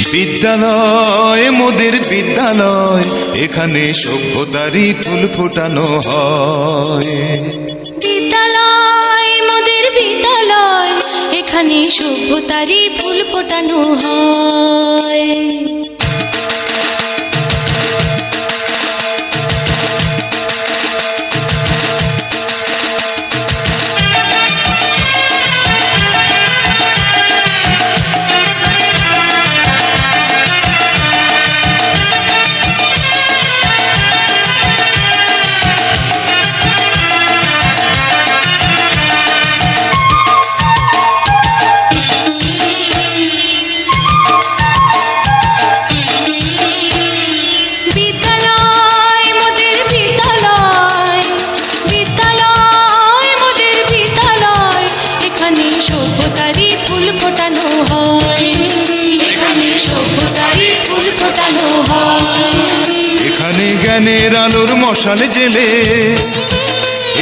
বিদ্যালয় মোদের বিদ্যালয়, এখানে সভ্যতারই ফুল ফোটানো হয়। বিদ্যালয় মোদের বিদ্যালয়, এখানে সভ্যতারই ফুল ফোটানো হয়। এখানে জ্ঞানের আলোর মশাল জেলে,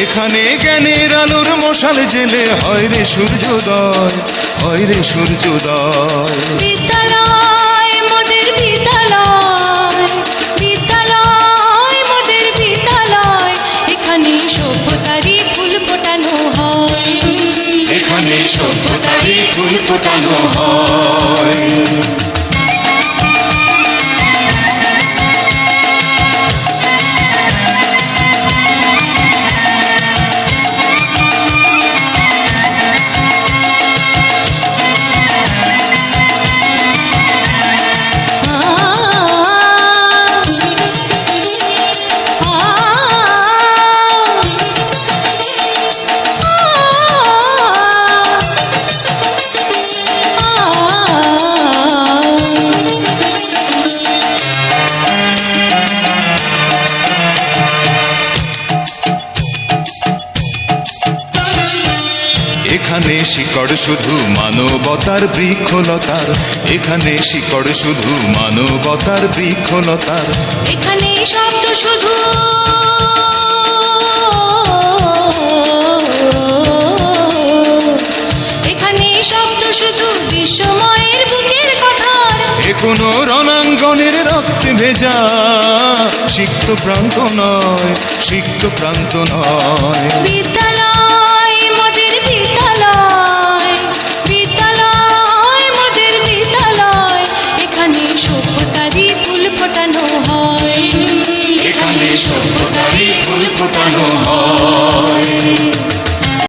এখানে জ্ঞানের আলোর মশাল জেলে হয় রে সূর্যোদয়, হয় রে সূর্যোদয়। বিদ্যালয় মোদের বিদ্যালয়, বিদ্যালয় মোদের বিদ্যালয়, এখানে সভ্যতারই ফুল ফোটানো হয়। এখানে সভ্যতারই ফুল ফোটানো হয়। এখানে শিকড় শুধু মানবতার বৃক্ষলতার, এখানে শিকড় শুধু মানবতার বৃক্ষলতার। এখানে শব্দ শুধু এখানে শব্দ শুধু বিশ্বময়ের বুকের কথার। এ কোনো রণাঙ্গনের রক্তে ভেজা সিক্ত প্রান্ত নয়, সিক্ত প্রান্ত নয়। বিদ্যা